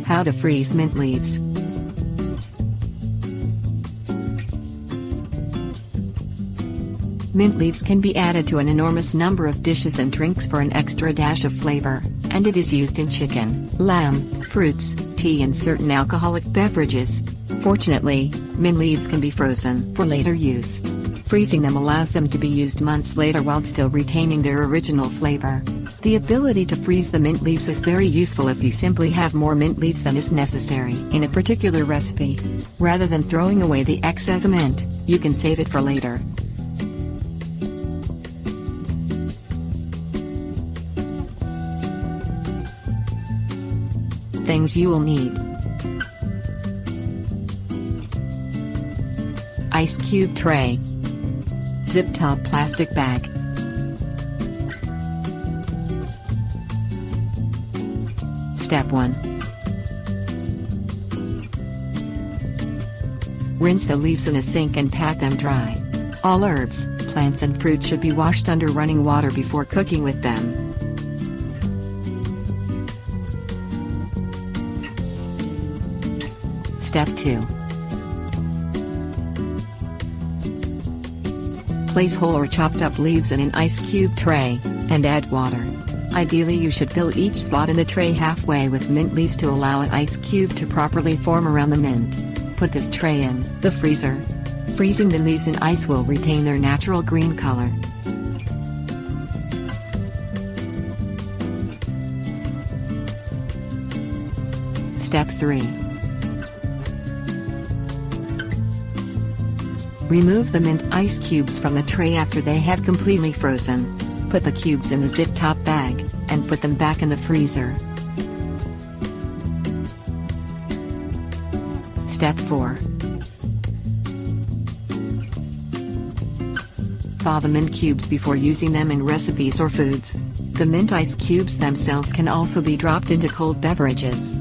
How to freeze mint leaves. Mint leaves can be added to an enormous number of dishes and drinks for an extra dash of flavor, and it is used in chicken, lamb, fruits, tea and certain alcoholic beverages. Fortunately, mint leaves can be frozen for later use. Freezing them allows them to be used months later while still retaining their original flavor. The ability to freeze the mint leaves is very useful if you simply have more mint leaves than is necessary in a particular recipe. Rather than throwing away the excess mint, you can save it for later. Things you will need: ice cube tray, zip top plastic bag, Step 1. Rinse the leaves in a sink and pat them dry. All herbs, plants and fruit should be washed under running water before cooking with them. Step 2. Place whole or chopped up leaves in an ice cube tray, and add water. Ideally you should fill each slot in the tray halfway with mint leaves to allow an ice cube to properly form around the mint. Put this tray in the freezer. Freezing the leaves in ice will retain their natural green color. Step 3. Remove the mint ice cubes from the tray after they have completely frozen. Put the cubes in the zip-top bag, and put them back in the freezer. Step 4. Thaw the mint cubes before using them in recipes or foods. The mint ice cubes themselves can also be dropped into cold beverages.